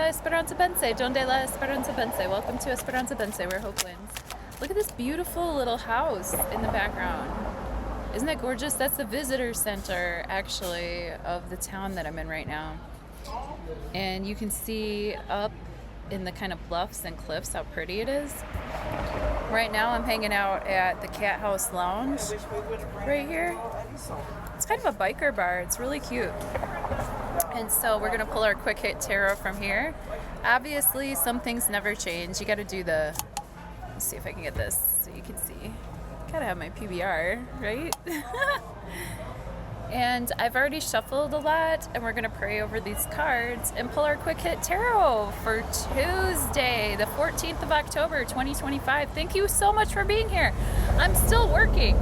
Esperanza Bense? Donde la Esperanza Bense? Welcome to Esperanza Bense, where hope wins. Look at this beautiful little house in the background. Isn't that gorgeous? That's the visitor center, actually, of the town that I'm in right now. And you can see up in the kind of bluffs and cliffs how pretty it is. Right now I'm hanging out at the Cat House Lounge right here. It's kind of a biker bar. It's really cute. And so we're going to pull our quick hit tarot from here. Obviously, some things never change. You got to do the... Let's see if I can get this so you can see. Gotta have my PBR, right? And I've already shuffled a lot, and we're going to pray over these cards and pull our quick hit tarot for Tuesday, the 14th of October, 2025. Thank you so much for being here. I'm still working.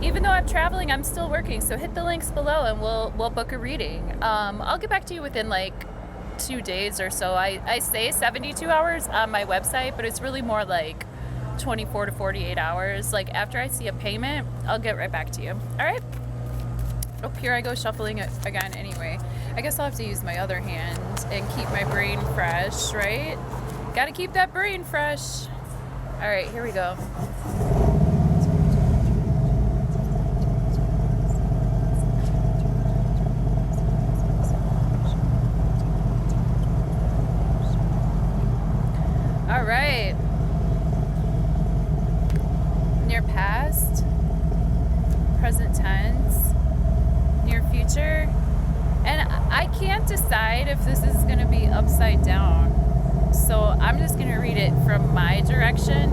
Even though I'm traveling, I'm still working. So hit the links below and we'll book a reading. I'll get back to you within like 2 days or so. I say 72 hours on my website, but it's really more like 24 to 48 hours. Like after I see a payment, I'll get right back to you. All right? Oh, here I go shuffling it again anyway. I guess I'll have to use my other hand and keep my brain fresh, right? Gotta keep that brain fresh. All right, here we go. All right. Near past, present tense, near future. And I can't decide if this is going to be upside down. So I'm just going to read it from my direction.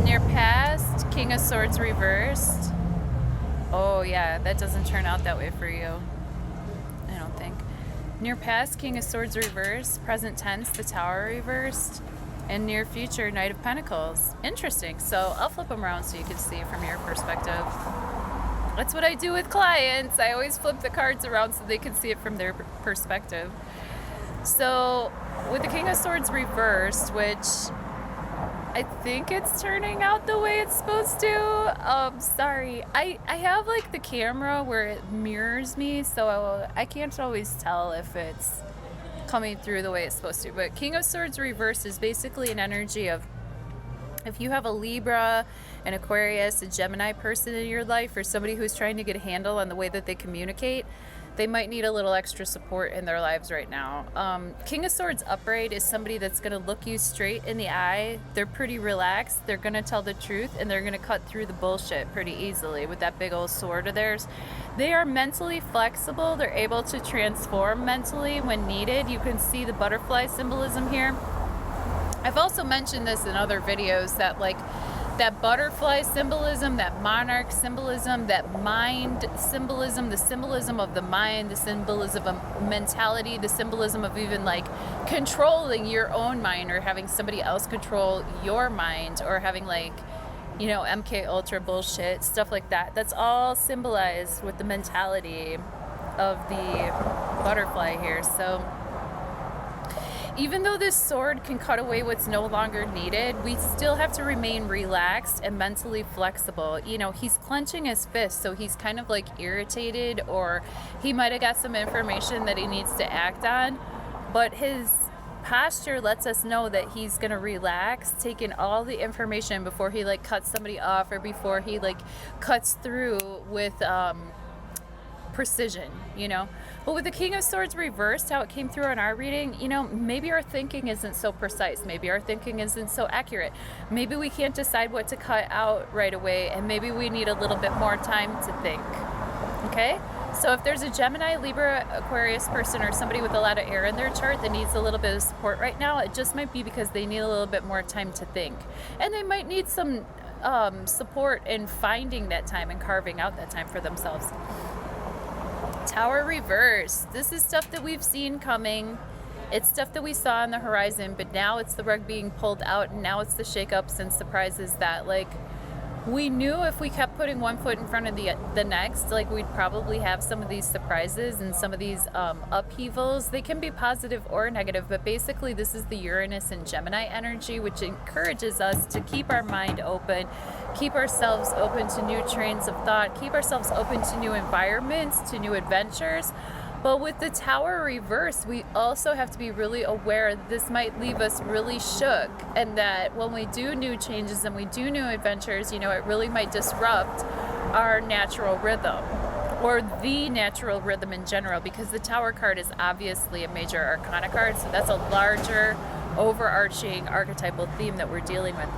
Near past, King of Swords reversed. Oh yeah, that doesn't turn out that way for you. I don't think. Near past, King of Swords reversed. Present tense, the Tower reversed. And near future, Knight of Pentacles. Interesting. So I'll flip them around so you can see from your perspective. That's what I do with clients. I always flip the cards around so they can see it from their perspective. So with the King of Swords reversed, which I think it's turning out the way it's supposed to. Sorry. I have like the camera where it mirrors me, so I can't always tell if it's coming through the way it's supposed to. But King of Swords reversed is basically an energy of, if you have a Libra, an Aquarius, a Gemini person in your life, or somebody who's trying to get a handle on the way that they communicate, they might need a little extra support in their lives right now. King of Swords upright is somebody that's going to look you straight in the eye. They're pretty relaxed. They're going to tell the truth, and they're going to cut through the bullshit pretty easily with that big old sword of theirs. They are mentally flexible. They're able to transform mentally when needed. You can see the butterfly symbolism here. I've also mentioned this in other videos that like that butterfly symbolism, that monarch symbolism, that mind symbolism, the symbolism of the mind, the symbolism of mentality, the symbolism of even like controlling your own mind or having somebody else control your mind or having like, you know, MK Ultra bullshit, stuff like that. That's all symbolized with the mentality of the butterfly here. So even though this sword can cut away what's no longer needed, we still have to remain relaxed and mentally flexible. You know, he's clenching his fist, so he's kind of like irritated, or he might have got some information that he needs to act on, but his posture lets us know that he's gonna relax, take in all the information before he like cuts somebody off or before he like cuts through with precision, you know. But with the King of Swords reversed, how it came through in our reading, you know, maybe our thinking isn't so precise, maybe our thinking isn't so accurate, maybe we can't decide what to cut out right away, and maybe we need a little bit more time to think. Okay, so if there's a Gemini, Libra, Aquarius person, or somebody with a lot of air in their chart that needs a little bit of support right now, it just might be because they need a little bit more time to think, and they might need some support in finding that time and carving out that time for themselves. Tower reverse. This is stuff that we've seen coming. It's stuff that we saw on the horizon, but now it's the rug being pulled out, and now it's the shakeups and surprises that like we knew if we kept putting one foot in front of the next, like we'd probably have some of these surprises and some of these upheavals. They can be positive or negative, but basically this is the Uranus and Gemini energy, which encourages us to keep our mind open, keep ourselves open to new trains of thought, keep ourselves open to new environments, to new adventures. But with the Tower reverse, we also have to be really aware that this might leave us really shook, and that when we do new changes and we do new adventures, you know, it really might disrupt our natural rhythm, or the natural rhythm in general, because the Tower card is obviously a major arcana card, so that's a larger overarching archetypal theme that we're dealing with.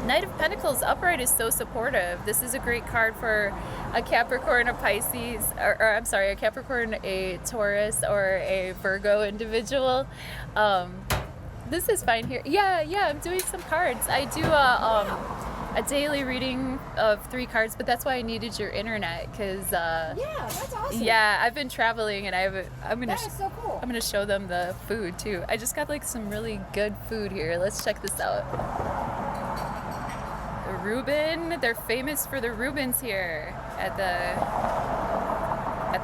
Knight of Pentacles upright is so supportive. This is a great card for a Capricorn, a Pisces, or I'm sorry, a Capricorn, a Taurus, or a Virgo individual. This is fine here. Yeah, I'm doing some cards. I do a daily reading of 3 cards, but that's why I needed your internet, because yeah, that's awesome. yeah, I've been traveling, and I'm gonna That is so cool. I'm gonna show them the food too. I just got like some really good food here. Let's check this out. The Reuben, they're famous for the Reubens here at the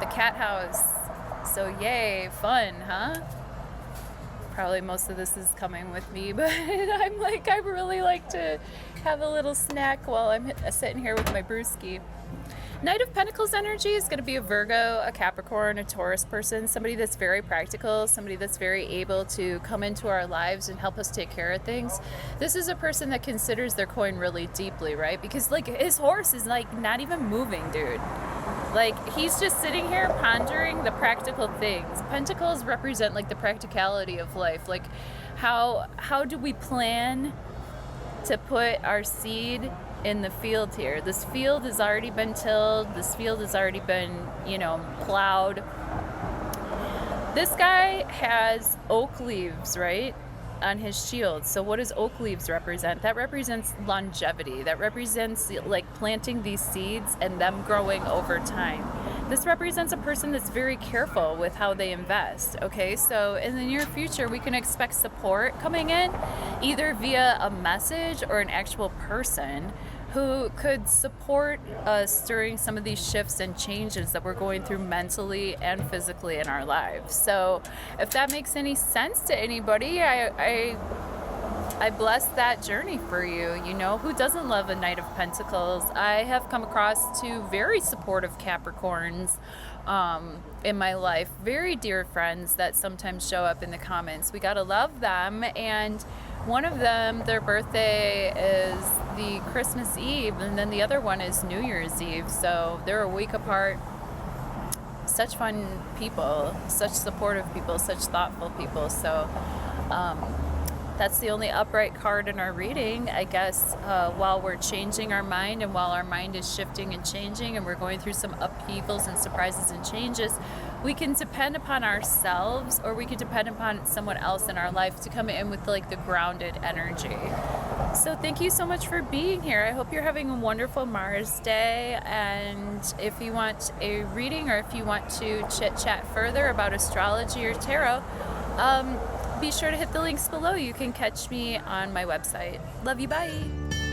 cat house. So yay, fun, huh? Probably most of this is coming with me, but I really like to have a little snack while I'm sitting here with my brewski. Knight of Pentacles energy is going to be a Virgo, a Capricorn, a Taurus person, somebody that's very practical, somebody that's very able to come into our lives and help us take care of things. This is a person that considers their coin really deeply, right? Because like his horse is like not even moving, dude. Like he's just sitting here pondering the practical things. Pentacles represent like the practicality of life. Like how do we plan to put our seed in the field here? This field has already been tilled. This field has already been, you know, plowed. This guy has oak leaves, right, on his shield. So what does oak leaves represent? That represents longevity. That represents like planting these seeds and them growing over time. This represents a person that's very careful with how they invest, okay? So in the near future, we can expect support coming in, either via a message or an actual person who could support us during some of these shifts and changes that we're going through mentally and physically in our lives. So if that makes any sense to anybody, I bless that journey for you. You know, who doesn't love a Knight of Pentacles? I have come across 2 very supportive Capricorns in my life, very dear friends that sometimes show up in the comments. We gotta love them. And one of them, their birthday is the Christmas Eve, and then the other one is New Year's Eve. So they're a week apart. Such fun people, such supportive people, such thoughtful people. So that's the only upright card in our reading, I guess. While we're changing our mind, and while our mind is shifting and changing, and we're going through some upheavals and surprises and changes, we can depend upon ourselves, or we can depend upon someone else in our life to come in with like the grounded energy. So thank you so much for being here. I hope you're having a wonderful Mars Day. And if you want a reading, or if you want to chit chat further about astrology or tarot, be sure to hit the links below. You can catch me on my website. Love you, bye.